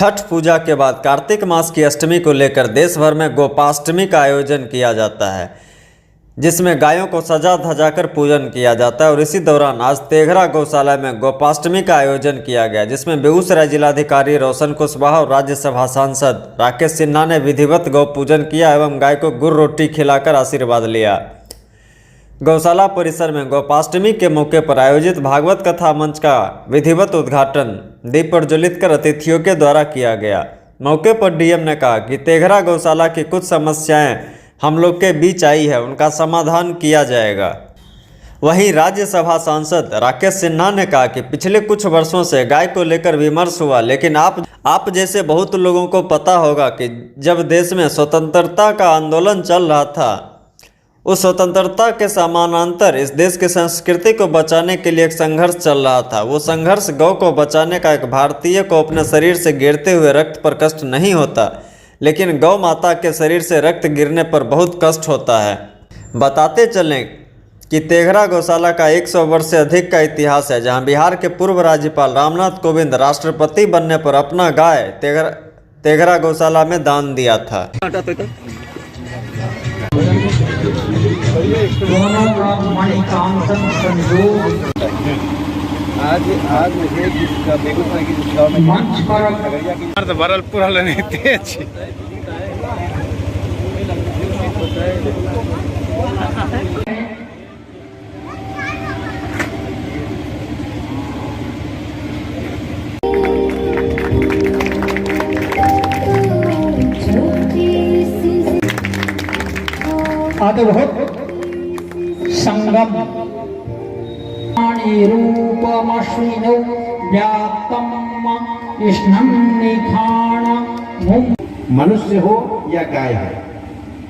छठ पूजा के बाद कार्तिक मास की अष्टमी को लेकर देश भर में गोपाष्टमी का आयोजन किया जाता है, जिसमें गायों को सजा धजाकर पूजन किया जाता है। और इसी दौरान आज तेघरा गौशाला में गोपाष्टमी का आयोजन किया गया, जिसमें बेगूसराय जिलाधिकारी रोशन कुशवाहा और राज्यसभा सांसद राकेश सिन्हा ने विधिवत गौ पूजन किया एवं गाय को गुड़ रोटी खिलाकर आशीर्वाद लिया। गौशाला परिसर में गोपाष्टमी के मौके पर आयोजित भागवत कथा मंच का विधिवत उद्घाटन दीप प्रज्वलित कर अतिथियों के द्वारा किया गया। मौके पर डीएम ने कहा कि तेघरा गौशाला की कुछ समस्याएं हम लोग के बीच आई है, उनका समाधान किया जाएगा। वहीं राज्यसभा सांसद राकेश सिन्हा ने कहा कि पिछले कुछ वर्षों से गाय को लेकर विमर्श हुआ, लेकिन आप जैसे बहुत लोगों को पता होगा कि जब देश में स्वतंत्रता का आंदोलन चल रहा था, उस स्वतंत्रता के समानांतर इस देश की संस्कृति को बचाने के लिए एक संघर्ष चल रहा था। वो संघर्ष गौ को बचाने का। एक भारतीय को अपने शरीर से गिरते हुए रक्त पर कष्ट नहीं होता, लेकिन गौ माता के शरीर से रक्त गिरने पर बहुत कष्ट होता है। बताते चलें कि तेघरा गौशाला का 100 वर्ष से अधिक का इतिहास है, जहां बिहार के पूर्व राज्यपाल रामनाथ कोविंद राष्ट्रपति बनने पर अपना गाय तेघरा गौशाला में दान दिया था। आज मुझे बेगूसराय की मंच पर बरल पूरा लेने तेज अद्भुत संगम रूपमश्विनो व्याप्तम कृष्णं निखाणं। मनुष्य हो या गाय हो,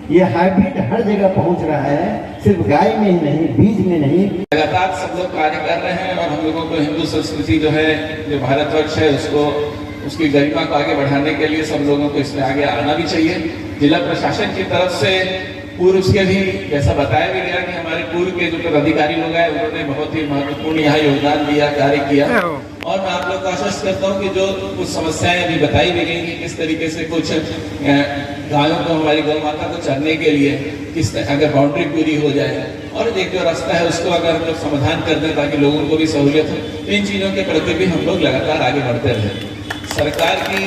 ये हाइब्रिड हर जगह पहुंच रहा है, सिर्फ गाय में ही नहीं, बीज में नहीं। लगातार सब लोग कार्य कर रहे हैं और हम लोगों को हिंदू संस्कृति जो है, जो भारतवर्ष है, उसकी गरिमा को आगे बढ़ाने के लिए सब लोगों को इसमें आगे आना भी चाहिए। जिला प्रशासन की तरफ से पूर्व उसके भी जैसा बताया भी गया कि हमारे पूर्व के जो अधिकारी लोग हैं, उन्होंने बहुत ही महत्वपूर्ण यहाँ योगदान दिया, कार्य किया। और मैं आप लोग को आश्वस्त करता हूँ कि जो कुछ समस्याएं अभी बताई भी गई कि किस तरीके से कुछ गायों को, हमारी गौ माता को चरने के लिए किस अगर बाउंड्री पूरी हो जाए और एक जो रास्ता है उसको अगर हम लोग समाधान कर दें ताकि लोगों को भी सहूलियत हो, तो इन चीज़ों के प्रति भी हम लोग लगातार आगे बढ़ते रहें। सरकार की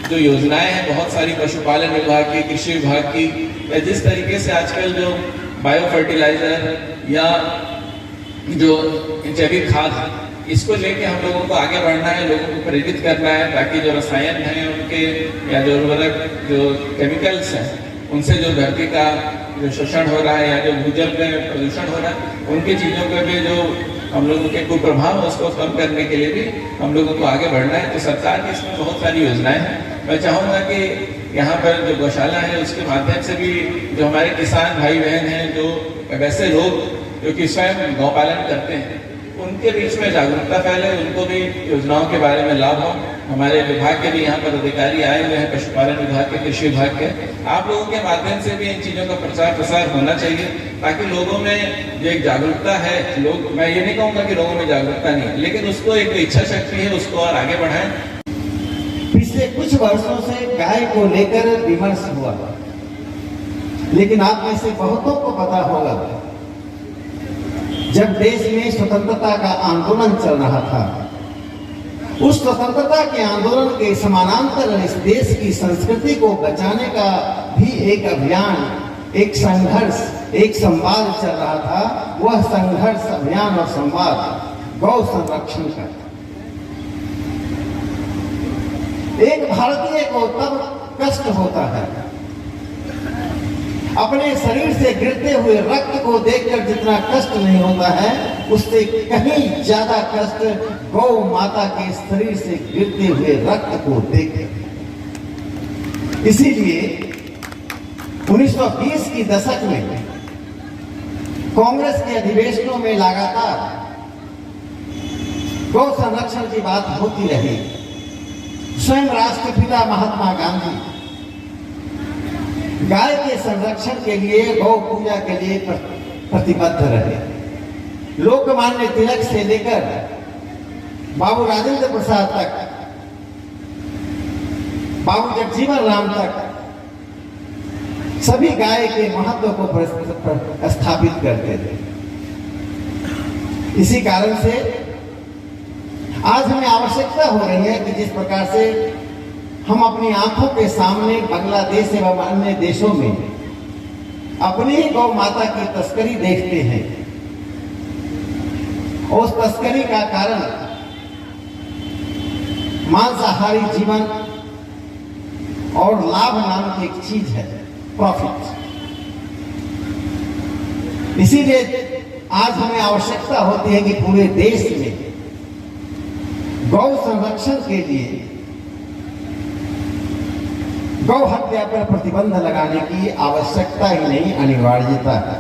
जो योजनाएं हैं बहुत सारी, पशुपालन विभाग की, कृषि विभाग की, या जिस तरीके से आजकल जो बायो फर्टिलाइजर या जो जैविक खाद, इसको लेके हम लोगों को आगे बढ़ना है, लोगों को प्रेरित करना है, ताकि जो रसायन हैं उनके या जो उर्वरक, जो केमिकल्स हैं, उनसे जो धरती का जो शोषण हो रहा है या जो भूजल में प्रदूषण हो रहा है, उनकी चीज़ों पर भी जो हम लोगों के कुप्रभाव है उसको कम करने के लिए भी हम लोगों को आगे बढ़ना है। तो सरकार की इसमें बहुत सारी योजनाएं हैं। मैं चाहूँगा कि यहाँ पर जो गौशाला है उसके माध्यम से भी जो हमारे किसान भाई बहन हैं, जो वैसे लोग जो कि स्वयं गौ पालन करते हैं, उनके बीच में जागरूकता फैले, उनको भी योजनाओं के बारे में लाभ हो। हमारे विभाग के भी यहाँ पर अधिकारी आए हुए हैं, पशुपालन विभाग के, कृषि विभाग के। आप लोगों के माध्यम से भी इन चीज़ों का प्रचार प्रसार होना चाहिए, ताकि लोगों में जो एक जागरूकता है, लोग, मैं ये नहीं कहूँगा कि लोगों में जागरूकता नहीं है, लेकिन उसको एक इच्छा शक्ति है, उसको और आगे बढ़ाएं। पिछले कुछ वर्षों से गाय को लेकर विमर्श हुआ, लेकिन आप में से बहुतों को पता होगा जब देश में स्वतंत्रता का आंदोलन चल रहा था, उस स्वतंत्रता के आंदोलन के समानांतर इस देश की संस्कृति को बचाने का भी एक अभियान, एक संघर्ष, एक संवाद चल रहा था। वह संघर्ष, अभियान और संवाद गौ संरक्षण का। एक भारतीय को तब कष्ट होता है, अपने शरीर से गिरते हुए रक्त को देखकर जितना कष्ट नहीं होता है, उससे कहीं ज्यादा कष्ट गौ माता के शरीर से गिरते हुए रक्त को देखकर। इसीलिए 1920 की दशक में कांग्रेस के अधिवेशनों में लगातार गौ संरक्षण की बात होती रही। स्वयं राष्ट्रपिता महात्मा गांधी गाय के संरक्षण के लिए, गौ पूजा के लिए प्रतिबद्ध रहे। लोकमान्य तिलक से लेकर बाबू राजेंद्र प्रसाद तक बाबू जगजीवन राम तक सभी गाय के महत्व को स्थापित करते थे। इसी कारण से आज हमें आवश्यकता हो रही है कि जिस प्रकार से हम अपनी आंखों के सामने बांग्लादेश एवं अन्य देशों में अपनी गौ माता की तस्करी देखते हैं, उस तस्करी का कारण मांसाहारी जीवन और लाभ नाम की एक चीज है, प्रॉफिट। इसीलिए आज हमें आवश्यकता होती है कि पूरे देश में गौ संरक्षण के लिए गौ हत्या पर प्रतिबंध लगाने की आवश्यकता ही नहीं, अनिवार्यता है।